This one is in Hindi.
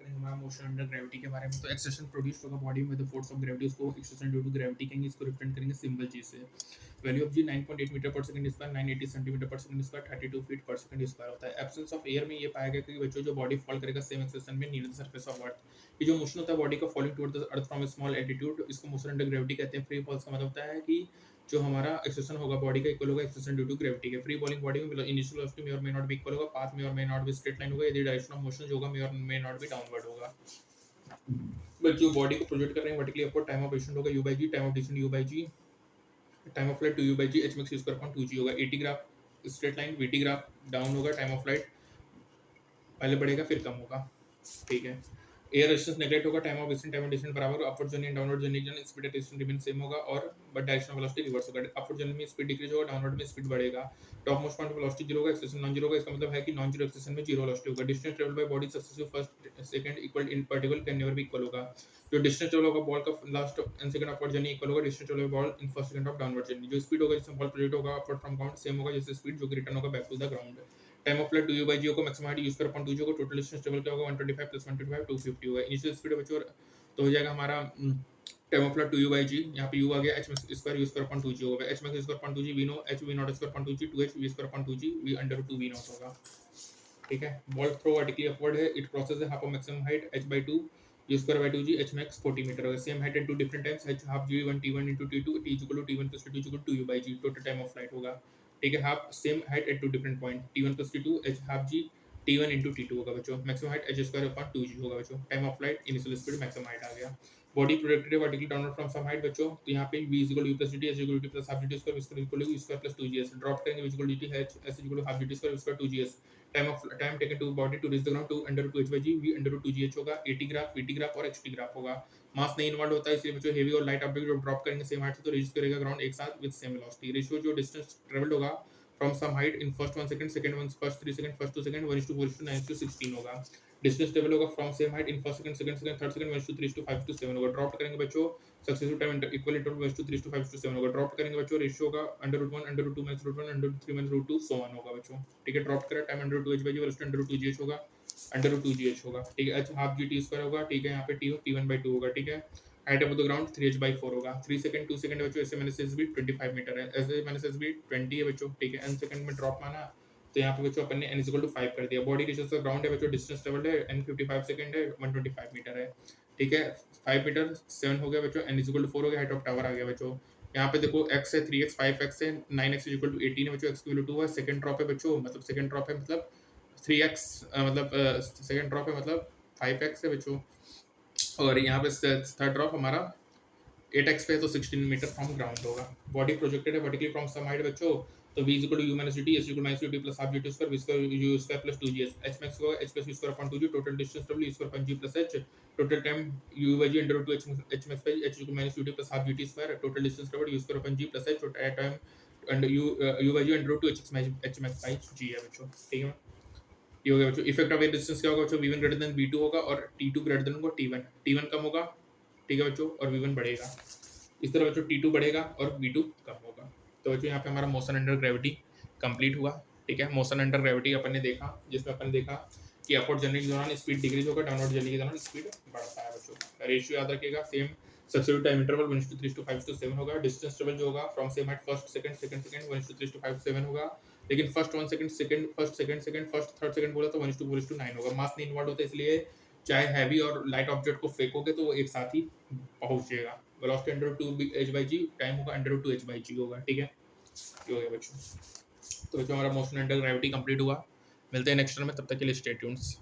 करेंगे हमारा मोशन अंडर ग्रेविटी के बारे में। तो एक्सेशन प्रोड्यूस होगा बॉडी में द फोर्स ऑफ ग्रेविटी, उसको एक्सेशन ड्यू टू ग्रेविटी कहेंगे, इसको रिप्रेजेंट करेंगे सिंबल जी से। वैल्यू ऑफ जी 9.8 मीटर पर सेकंड स्क्वायर, 980 सेंटीमीटर पर सेकंड स्क्वायर, 32 फीट पर सेकंड स्क्वायर होता है। एब्सेंस ऑफ एयर में ये पाया गया कि बच्चों जो बॉडी फॉल करेगा सेम एक्सेशन में near the surface of earth, ये जो मोशन होता है बॉडी का falling toward the earth from A small altitude, इसको मोशन अंडर ग्रेविटी कहते हैं। फ्री फॉल्स का मतलब होता है कि जो हमारा एक्सेशन होगा बॉडी का इक्वल होगा एक्सेशन ड्यू टू ग्रेविटी के। फ्री बॉलिंग बॉडी में इनिशियल वेलोसिटी मे और मे नॉट बी इक्वल होगा, पाथ में और may not be straight line होगा, यदि डायरेक्शन ऑफ मोशन जो होगा मे और मे नॉट बी डाउनवर्ड होगा। बट जो बॉडी को प्रोजेक्ट कर रहे हैं vertically upward, time of action होगा u by g, time of distance u by g, time of flight 2u by g, h max u square upon 2g होगा। AT graph straight line, VT graph down होगा, टाइम ऑफ फ्लाइट पहले बढ़ेगा फिर कम होगा, ठीक है। एयर रेजिस्टेंस नेगलेक्ट होगा, टाइम ऑफ डिस्टेंस बराबर, upward journey and downward journey speed resistance remain same होगा, और but direction of velocity reverse होगा। अपवर्ड जर्नी में स्पीड डिक्रीज होगा, डाउनवर्ड में स्पीड बढ़ेगा। टॉप मोस्ट पॉइंट वेलोसिटी 0 होगा, एक्सेशन नॉन जीरो होगा, इसका मतलब है कि नॉन जीरो एक्सेशन में जीरो वेलोसिटी होगा। Distance travel by body successive first second equal in particle can never be equal होगा। जो डिस्टेंस ट्रेवल होगा बॉल का last end second upward journey equal होगा distance travel by ball in first second of downward journey. जो स्पीड होगा जिसमें बॉल प्रोजेक्ट होगा अपवर्ड फ्रॉम ग्राउंड सेम होगा जैसे स्पीड जो कि रिटर्न होगा back to the ground. Time of flight 2u by g को मैक्सिमम हाइट यूज कर अपॉन 2g को, टोटल डिस्टेंस ट्रेवल क्या होगा 125 प्लस 125 250 होगा। इनिशियल स्पीड बच्चों तो हो जाएगा हमारा time of flight 2u by g, यहाँ पे u आ गया, h max स्क्वायर यूज कर अपॉन 2g होगा, h max स्क्वायर upon 2g we know, h v not square upon 2g 2h v square upon 2g v under 2 v not होगा, ठीक है। बॉल थ्रो वर्टिकली अपवर्ड है, it crosses the half of maximum height h by 2 u square by 2g, h max 40 metre होगा। Same height at two different times, h half g1 t1 into t2 t is equal to t1 plus t2 is equal to 2u by g, total time of flight होगा, ठीक है। Half same height at two different point, t1 plus t2 h half g t1 into t2 होगा बच्चों। Maximum height h square upon 2g होगा बच्चों। Time of flight initial speed maximum height आ गया। Body projected vertically downward from some height बच्चों, तो यहाँ पे v is equal to u plus dt, h is equal to t plus half gt square, v is equal to u square plus 2gs, drop करेंगे v is equal to dt, h s is equal to half gt square, v square 2gs। Time taken to body to reach the ground 2 under 2h by g, v under 2gh होगा। AT ग्राफ, VT ग्राफ और HT ग्राफ होगा। मास नहीं इन्वॉल्व होता है इसलिए बच्चों हेवी और लाइट ऑब्जेक्ट जो ड्रॉप करेंगे सेम हाइट से तो रीच करेगा ग्राउंड एक साथ विद सेम वेलोसिटी। रेशियो जो डिस्टेंस ट्रेवल्ड होगा from some height in first 1 second, second 1, first 3 second, first 2 second 1:4:9:16 होगा। डिस्टेंस ट्रेवल होगा from same height in first second, second second, third second 1:3:5:7 होगा। ड्रॉप करेंगे बच्चों सक्सेसिव टाइम इक्वल इंटरवल 1:3:5:7 होगा। ड्रॉप करेंगे बच्चों रेशियो होगा √1 √2 √1 √3 √2 सो ऑन होगा बच्चों, ठीक है। ड्रॉप करा time √2h by g velocity √2gh होगा, √2gh होगा, ठीक है। h हाफ gt स्क्वायर होगा, ठीक है। यहाँ पे t1 by 2 होगा, ठीक है। Height of the ground 3h by 4 होगा। 3 सेकंड 2 सेकंड बच्चों, ऐसे मैंने एसबी 25 मीटर है, ऐसे मैंने एसबी 20 है बच्चों, ठीक है। n सेकंड में ड्रॉप माना तो यहाँ पे बच्चों अपन ने n इक्वल टू 5 कर दिया। बॉडी रीचेस द ग्राउंड है बच्चों, डिस्टेंस ट्रेवल्ड है n 55 सेकंड है, 125 मीटर है, ठीक है। 5 मीटर 7 हो गया बच्चों, n इक्वल टू 4 हो गया, हाइट ऑफ टावर आ गया बच्चों। यहाँ पे देखो x है 3x 5x है 9x इक्वल टू 18 है बच्चों, x इक्वल टू 2 है। सेकंड ड्रॉप है बच्चों, मतलब सेकंड ड्रॉप है मतलब 3x, मतलब सेकंड ड्रॉप है मतलब 5x है बच्चों, और यहाँ पे थर्ड ड्रॉप हमारा 8x पे तो 16 मीटर फ्रॉम ग्राउंड होगा। बॉडी प्रोजेक्टेड है वर्टिकली फ्रॉम सम हाइट बच्चों, तो v equal to u minus dt, h equal to -ut plus half gt square, v square u square plus 2gs, h max होगा h plus u square upon 2g, total distance w square upon g plus h, total time u by g under root 2 h max by h equal -ut plus half gt square, total distance covered u square upon g plus h, total time under u by g under root 2 h max by g है बच्चों, ठीक है। ये हो गया बच्चों। इफेक्ट ऑफ एयर डिस्टेंस क्या होगा बच्चों, v1 ग्रेटर देन v2 होगा और t2 ग्रेटर देन होगा t1, t1 कम होगा, ठीक है बच्चों, और v1 बढ़ेगा। इस तरह बच्चों t2 बढ़ेगा और v2 कम होगा। तो बच्चों यहाँ पे हमारा मोशन अंडर ग्रेविटी कंप्लीट हुआ, ठीक है। मोशन अंडर ग्रेविटी अपन ने देखा, जिसमें अपन ने देखा कि अपवर्ड जर्नी के दौरान स्पीड डिक्रीज होगा, डाउनवर्ड जर्नी के दौरान स्पीड बढ़ता है बच्चों। रेशियो याद रखिएगा, सेम सक्सेसिव टाइम इंटरवल 1:3:5:7 होगा। डिस्टेंस ट्रेवल जो होगा from same height first second, second second 1:3:5:7 होगा, लेकिन first 1 second, second first second, second first third second बोला तो 1:4:9 होगा। मास नहीं इन्वॉल्व होता इसलिए चाहे हैवी और लाइट ऑब्जेक्ट को फेंकोगे तो वो एक साथ ही पहुंचेगा। Velocity under 2h by g, time होगा अंडर 2h by g होगा, ठीक है। ये हो गया बच्चों। तो बच्चों हमारा मोशन अंडर ग्रेविटी कंप्लीट हुआ। मिलते हैं नेक्स्ट में, तब तक के लिए स्टे ट्यून्स।